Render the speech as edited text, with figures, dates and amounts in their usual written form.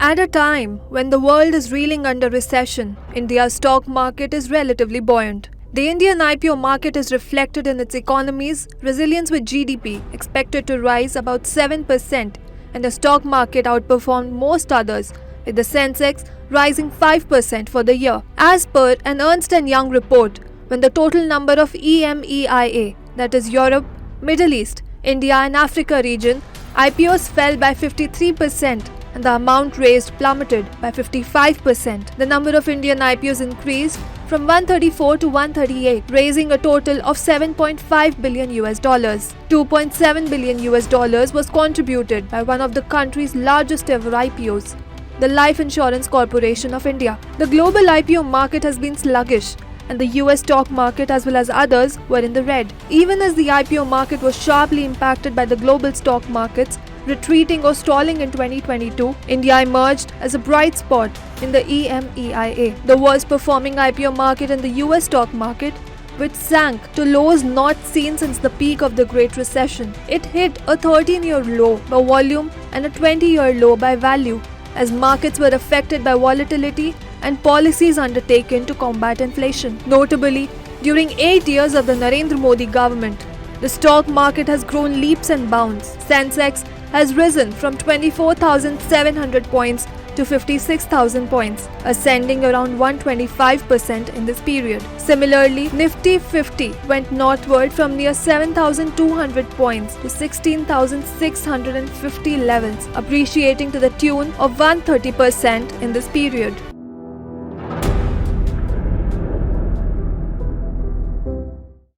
At a time when the world is reeling under recession, India's stock market is relatively buoyant. The Indian IPO market is reflected in its economy's resilience, with GDP expected to rise about 7%, and the stock market outperformed most others, with the Sensex rising 5% for the year. As per an Ernst & Young report, when the total number of EMEIA, that is Europe, Middle East, India and Africa region, IPOs fell by 53%, and the amount raised plummeted by 55%. The number of Indian IPOs increased from 134 to 138, raising a total of $7.5 billion. $2.7 billion was contributed by one of the country's largest ever IPOs, the Life Insurance Corporation of India. The global IPO market has been sluggish, and the US stock market as well as others were in the red. Even as the IPO market was sharply impacted by the global stock markets retreating or stalling in 2022, India emerged as a bright spot in the EMEIA, the worst performing IPO market in the US stock market, which sank to lows not seen since the peak of the Great Recession. It hit a 13-year low by volume and a 20-year low by value, as markets were affected by volatility and policies undertaken to combat inflation. Notably, during 8 years of the Narendra Modi government, the stock market has grown leaps and bounds. Sensex has risen from 24,700 points to 56,000 points, ascending around 125% in this period. Similarly, Nifty 50 went northward from near 7,200 points to 16,650 levels, appreciating to the tune of 130% in this period.